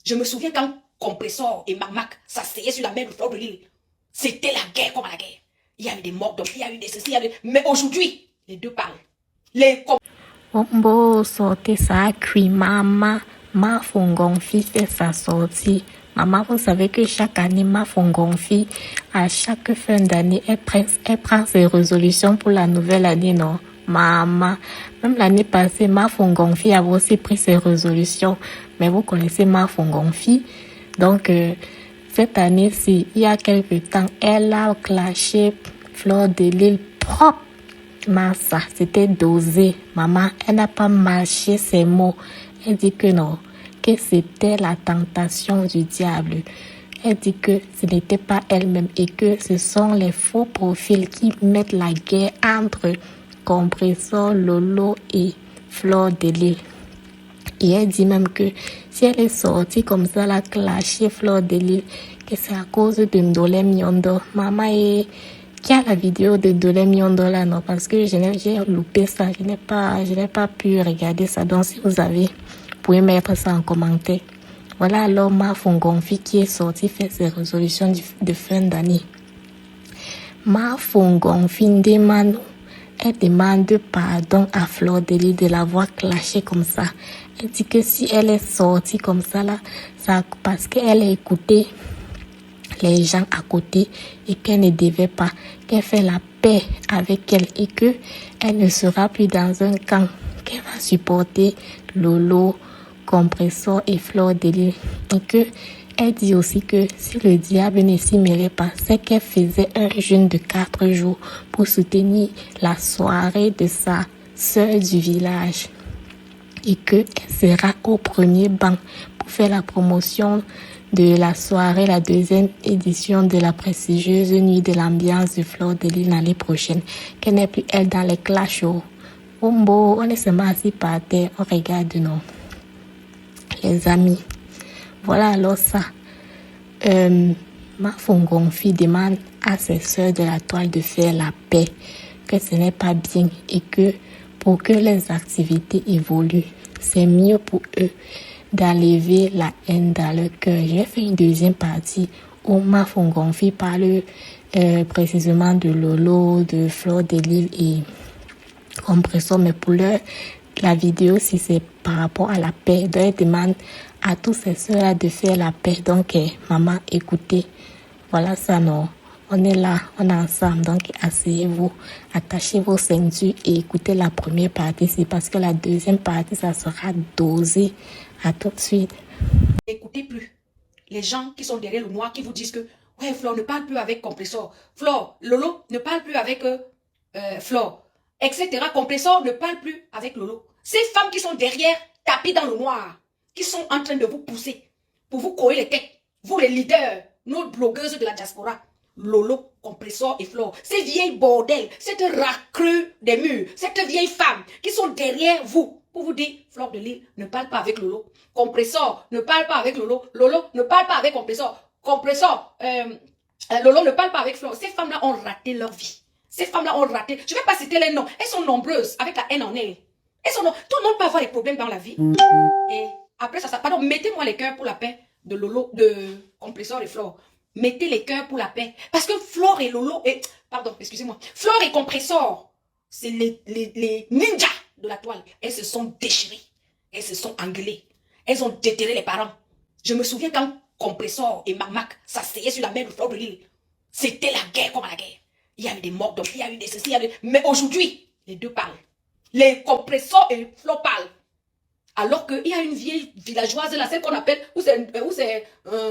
Je me souviens quand Compressor et Mac s'asseyaient sur la mer de Fleur de Lys. C'était la guerre comme à la guerre. Il y a eu des morts, donc il y a eu des ceci, il y a eu... Mais aujourd'hui, les deux parlent. Les Ombo sortait sa cuit maman, ma fongonfi fait sa sortie. Maman, vous savez que chaque année, ma fongonfi, à chaque fin d'année, elle prend ses résolutions pour la nouvelle année, non? Maman, même l'année passée, ma fongonfi avait aussi pris ses résolutions. Mais vous connaissez ma fongonfi. Donc, cette année-ci, il y a quelque temps, elle a clashé Fleur de Lys propre. Ça, c'était dosé. Maman, elle n'a pas marché ses mots. Elle dit que non, que c'était la tentation du diable. Elle dit que ce n'était pas elle-même et que ce sont les faux profils qui mettent la guerre entre Compressor, Lolo et Fleur de Lys. Et elle dit même que si elle est sortie comme ça, la clashée Fleur de Lys, que c'est à cause de Ndolé Miondo. Maman est... Qui a la vidéo de Ndolé Miondo là, non? Parce que j'ai loupé ça. Je n'ai pas pu regarder ça. Donc, si vous avez, vous pouvez mettre ça en commentaire. Voilà alors ma Fongonfi qui est sortie faire ses résolutions de fin d'année. Ma Fongonfi demande, elle demande pardon à Fleur de Lys de l'avoir clashée comme ça. Elle dit que si elle est sortie comme ça là, ça parce qu'elle a écouté les gens à côté et qu'elle ne devait pas, qu'elle fait la paix avec elle et que elle ne sera plus dans un camp, qu'elle va supporter Lolo, Compressor et Fleur de Lys et que elle dit aussi que si le diable ne s'y mêlait pas, c'est qu'elle faisait un jeûne de 4 jours pour soutenir la soirée de sa sœur du village et qu'elle sera au premier banc pour faire la promotion de la soirée, la deuxième édition de la prestigieuse nuit de l'ambiance de Fleur de Lys l'année prochaine. Qu'elle n'est plus elle dans les clashs. On est seulement assis par terre, on regarde non. Les amis. Voilà alors ça. Ma Fongonfi demande à ses sœurs de la toile de faire la paix, que ce n'est pas bien et que pour que les activités évoluent, c'est mieux pour eux d'enlever la haine dans leur cœur. J'ai fait une deuxième partie où ma Fongonfi parle précisément de Lolo, de Fleur de Lys et Compressor, mais pour la vidéo, si c'est par rapport à la paix, donc elle demande à tous ces soeurs de faire la paix. Donc, maman, écoutez, voilà ça, non. On est là, on est ensemble, donc asseyez-vous, attachez vos ceintures et écoutez la première partie, c'est parce que la deuxième partie, ça sera dosé. À tout de suite. N'écoutez plus les gens qui sont derrière le noir qui vous disent que ouais, Flore ne parle plus avec Compressor. Flore, Lolo ne parle plus avec Flore, etc. Compressor ne parle plus avec Lolo. Ces femmes qui sont derrière, tapées dans le noir, qui sont en train de vous pousser pour vous coller les têtes, vous les leaders, nos blogueuses de la diaspora, Lolo, Compressor et Flore, ces vieilles bordels, cette racrue des murs, cette vieille femme qui sont derrière vous, pour vous dire, Fleur de Lys ne parle pas avec Lolo. Compressor ne parle pas avec Lolo. Lolo ne parle pas avec Compressor. Compressor, Lolo ne parle pas avec Fleur. Ces femmes-là ont raté leur vie. Ces femmes-là ont raté. Je ne vais pas citer les noms. Elles sont nombreuses avec la haine en elles. Tout le monde peut avoir des problèmes dans la vie. Et après ça, pardon, mettez-moi les cœurs pour la paix de Lolo, de Compressor et Fleur. Mettez les cœurs pour la paix. Parce que Fleur et Lolo, pardon, excusez-moi. Fleur et Compressor, c'est les ninjas de la toile. Elles se sont déchirées. Elles se sont engueulées. Elles ont déterré les parents. Je me souviens quand Compressor et Mac s'asseyaient sur la mer de Fleur de Lys. C'était la guerre comme à la guerre. Il y a eu des morts, donc il y a eu des ceci, il y a eu... Mais aujourd'hui, les deux parlent. Les Compressor et Fleur parlent. Alors qu'il y a une vieille villageoise là, celle qu'on appelle, où c'est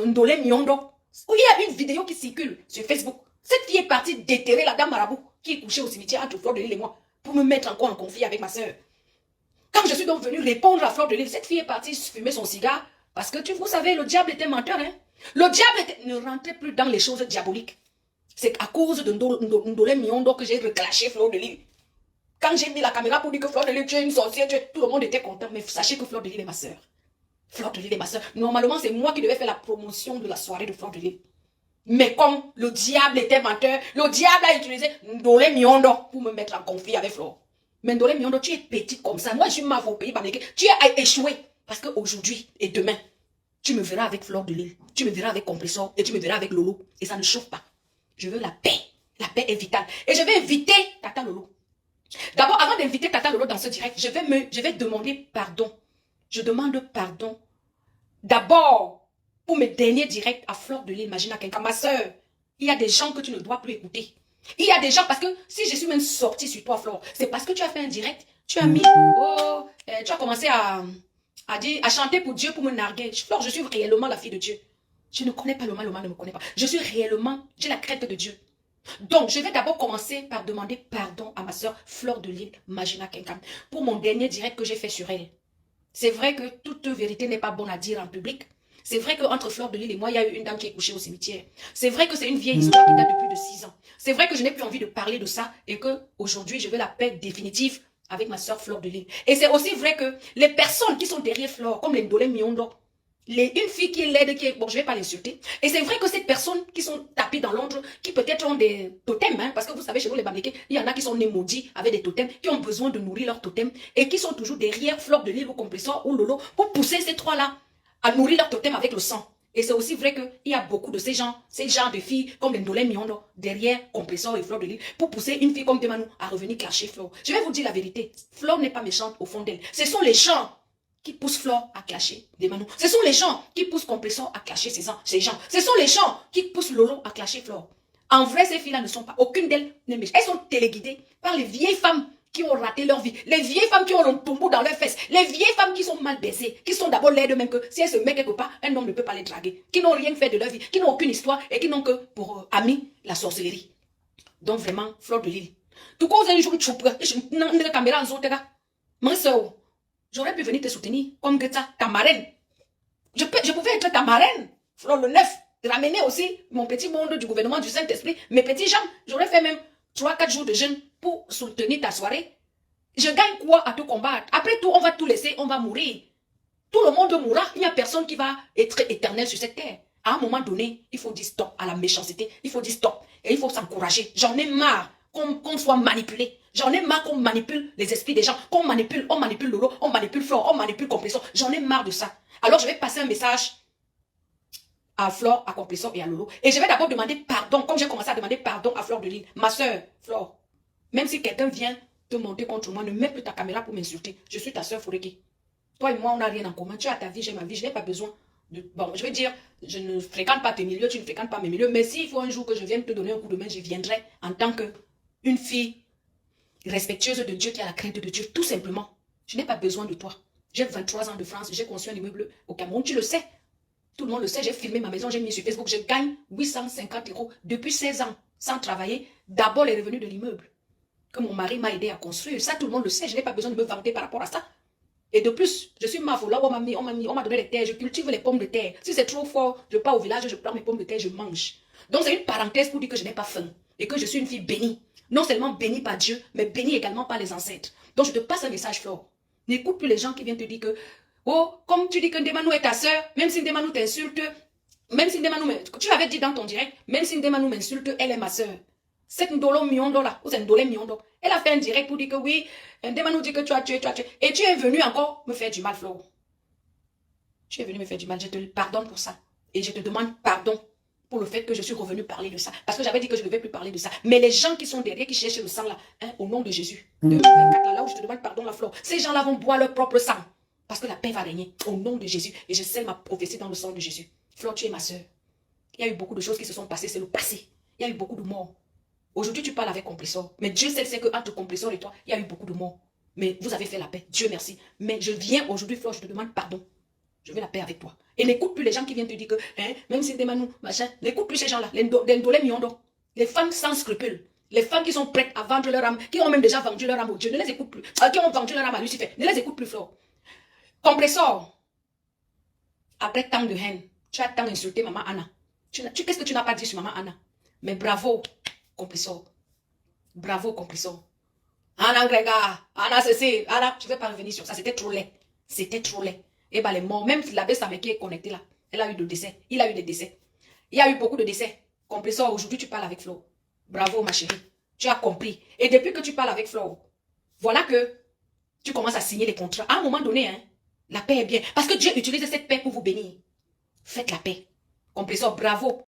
Ndolé Miondo, où il y a une vidéo qui circule sur Facebook. Cette fille est partie déterrer la dame marabout qui est couchée au cimetière entre Fleur de Lys et moi, pour me mettre encore en conflit avec ma soeur. Quand je suis donc venue répondre à Fleur de Lys, cette fille est partie fumer son cigare, parce que vous savez, le diable était menteur. Hein? Le diable ne rentrait plus dans les choses diaboliques. C'est à cause de Ndolé Miondo que j'ai reclashé Fleur de Lys. Quand j'ai mis la caméra pour dire que Fleur de Lys, tu es une sorcière, tout le monde était content. Mais sachez que Fleur de Lys est ma soeur. Fleur de Lys est ma soeur. Normalement, c'est moi qui devais faire la promotion de la soirée de Fleur de Lys. Mais comme le diable était menteur, le diable a utilisé Ndolé Miondo pour me mettre en conflit avec Fleur. Mais Ndolé Miondo, tu es petite comme ça. Moi, je suis ma au pays, tu as échoué. Parce qu'aujourd'hui et demain, Tu me verras avec Fleur de Lille, tu me verras avec Compressor et tu me verras avec Lolo. Et ça ne chauffe pas. Je veux la paix. La paix est vitale. Et je vais inviter Tata Lolo. D'abord, avant d'inviter Tata Lolo dans ce direct, je vais demander pardon. Je demande pardon. D'abord, pour mes derniers directs à Fleur de Lille, Magina Kenka, ma soeur, il y a des gens que tu ne dois plus écouter. Il y a des gens, parce que si je suis même sortie sur toi, Flore, c'est parce que tu as fait un direct, tu as mis, tu as commencé à chanter pour Dieu, pour me narguer. Flore, je suis réellement la fille de Dieu. Je ne connais pas le mal ne me connaît pas. Je suis réellement, j'ai la crainte de Dieu. Donc, je vais d'abord commencer par demander pardon à ma soeur Fleur de Lille, Magina Kenkam, pour mon dernier direct que j'ai fait sur elle. C'est vrai que toute vérité n'est pas bonne à dire en public. C'est vrai qu'entre Fleur de Lille et moi, il y a eu une dame qui est couchée au cimetière. C'est vrai que c'est une vieille histoire qui date de plus de 6 ans. C'est vrai que je n'ai plus envie de parler de ça et qu'aujourd'hui, je veux la paix définitive avec ma soeur Fleur de Lille. Et c'est aussi vrai que les personnes qui sont derrière Fleur, comme les Ndolé Miondo, une fille qui l'aide, bon, je ne vais pas l'insulter. Et c'est vrai que ces personnes qui sont tapées dans l'ombre, qui peut-être ont des totems, hein, parce que vous savez, chez nous les Bamlékés, il y en a qui sont nés maudits avec des totems, qui ont besoin de nourrir leurs totems et qui sont toujours derrière Fleur de Lille ou Compressor ou Lolo pour pousser ces trois-là à nourrir leur totem avec le sang. Et c'est aussi vrai qu'il y a beaucoup de ces gens de filles comme les Ndolé Miondo derrière Compressor et Fleur de Lille pour pousser une fille comme Demanou à revenir clasher Fleur. Je vais vous dire la vérité. Fleur n'est pas méchante au fond d'elle. Ce sont les gens qui poussent Fleur à clasher Demanou. Ce sont les gens qui poussent Compressor à clasher ces gens. Ce sont les gens qui poussent Lolo à clasher Fleur. En vrai, ces filles-là ne sont pas, aucune d'elles n'est méchante. Elles sont téléguidées par les vieilles femmes qui ont raté leur vie, les vieilles femmes qui ont le tombeau dans leurs fesses, les vieilles femmes qui sont mal baissées, qui sont d'abord laides même que si elles se mettent quelque part, un homme ne peut pas les draguer, qui n'ont rien fait de leur vie, qui n'ont aucune histoire et qui n'ont que pour amis la sorcellerie. Donc vraiment, Fleur de Lille. Tout cas, un jour, une caméra en zone, ma soeur, j'aurais pu venir te soutenir comme que ça, ta marraine. Je pouvais être ta marraine, Fleur le 9, ramener aussi mon petit monde du gouvernement du Saint-Esprit, mes petits gens, j'aurais fait même 3-4 jours de jeûne pour soutenir ta soirée. Je gagne quoi à te combattre? Après tout, on va tout laisser, on va mourir. Tout le monde mourra. Il n'y a personne qui va être éternel sur cette terre. À un moment donné, il faut dire stop à la méchanceté. Il faut dire stop. Et il faut s'encourager. J'en ai marre qu'on soit manipulé. J'en ai marre qu'on manipule les esprits des gens. On manipule Lolo, on manipule Flore, on manipule Compressor. J'en ai marre de ça. Alors, je vais passer un message à Flore, à Compressor et à Lolo. Et je vais d'abord demander pardon, comme j'ai commencé à demander pardon à Fleur de Lille. Ma soeur, Flore, même si quelqu'un vient te monter contre moi, ne mets plus ta caméra pour m'insulter. Je suis ta soeur Foureki. Toi et moi, on n'a rien en commun. Tu as ta vie, j'ai ma vie. Je n'ai pas besoin de... Bon, je vais dire, je ne fréquente pas tes milieux, tu ne fréquentes pas mes milieux. Mais s'il faut un jour que je vienne te donner un coup de main, je viendrai en tant qu'une fille respectueuse de Dieu qui a la crainte de Dieu. Tout simplement. Je n'ai pas besoin de toi. J'ai 23 ans de France. J'ai construit un immeuble au Cameroun. Tu le sais. Tout le monde le sait. J'ai filmé ma maison. J'ai mis sur Facebook. Je gagne 850 € depuis 16 ans sans travailler. D'abord, les revenus de l'immeuble que mon mari m'a aidé à construire. Ça, tout le monde le sait. Je n'ai pas besoin de me vanter par rapport à ça. Et de plus, je suis ma là, on m'a donné des terres. Je cultive les pommes de terre. Si c'est trop fort, je pars au village, je prends mes pommes de terre, je mange. Donc, c'est une parenthèse pour dire que je n'ai pas faim. Et que je suis une fille bénie. Non seulement bénie par Dieu, mais bénie également par les ancêtres. Donc, je te passe un message fort. N'écoute plus les gens qui viennent te dire que, oh, comme tu dis que Ndemanou est ta soeur, même si Ndemanou t'insulte, même si Ndemanou, tu l'avais dit dans ton direct, même si Ndemanou m'insulte, elle est ma soeur. Cette Ndolo Miondo là, ou c'est Ndolé Miondo, elle a fait un direct pour dire que oui, Ndemanou dit que tu as tué. Et tu es venu encore me faire du mal, Flo. Tu es venu me faire du mal, je te pardonne pour ça. Et je te demande pardon pour le fait que je suis revenu parler de ça. Parce que j'avais dit que je ne devais plus parler de ça. Mais les gens qui sont derrière, qui cherchent le sang là, hein, au nom de Jésus, 2024, là où je te demande pardon, la Flo, ces gens-là vont boire leur propre sang. Parce que la paix va régner au nom de Jésus. Et je scelle ma prophétie dans le sang de Jésus. Flo, tu es ma soeur. Il y a eu beaucoup de choses qui se sont passées, c'est le passé. Il y a eu beaucoup de morts. Aujourd'hui, tu parles avec Compressor. Mais Dieu sait qu'entre Compressor et toi, il y a eu beaucoup de morts. Mais vous avez fait la paix. Dieu merci. Mais je viens aujourd'hui, Flore, je te demande pardon. Je veux la paix avec toi. Et n'écoute plus les gens qui viennent te dire que, hein, même si Ndemanou, machin, n'écoute plus ces gens-là. Les Ndolé Miondo. Les femmes sans scrupules. Les femmes qui sont prêtes à vendre leur âme, qui ont même déjà vendu leur âme au Dieu. Ne les écoute plus. Qui ont vendu leur âme à Lucifer. Ne les écoute plus, Flore. Compressor. Après tant de haine, tu as tant insulté maman Anna. Qu'est-ce que tu n'as pas dit sur maman Anna? Mais bravo. Compressor. Bravo, Compressor. Anna Grega, Anna Cécile, Anna, je ne vais pas revenir sur ça. C'était trop laid. C'était trop laid. Et bien les morts, même l'abbé Samé qui est connecté là, elle a eu des décès. Il a eu des décès. Il y a eu beaucoup de décès. Compressor, aujourd'hui tu parles avec Flo. Bravo ma chérie. Tu as compris. Et depuis que tu parles avec Flo, voilà que tu commences à signer les contrats. À un moment donné, hein, la paix est bien. Parce que Dieu utilise cette paix pour vous bénir. Faites la paix. Compressor, bravo.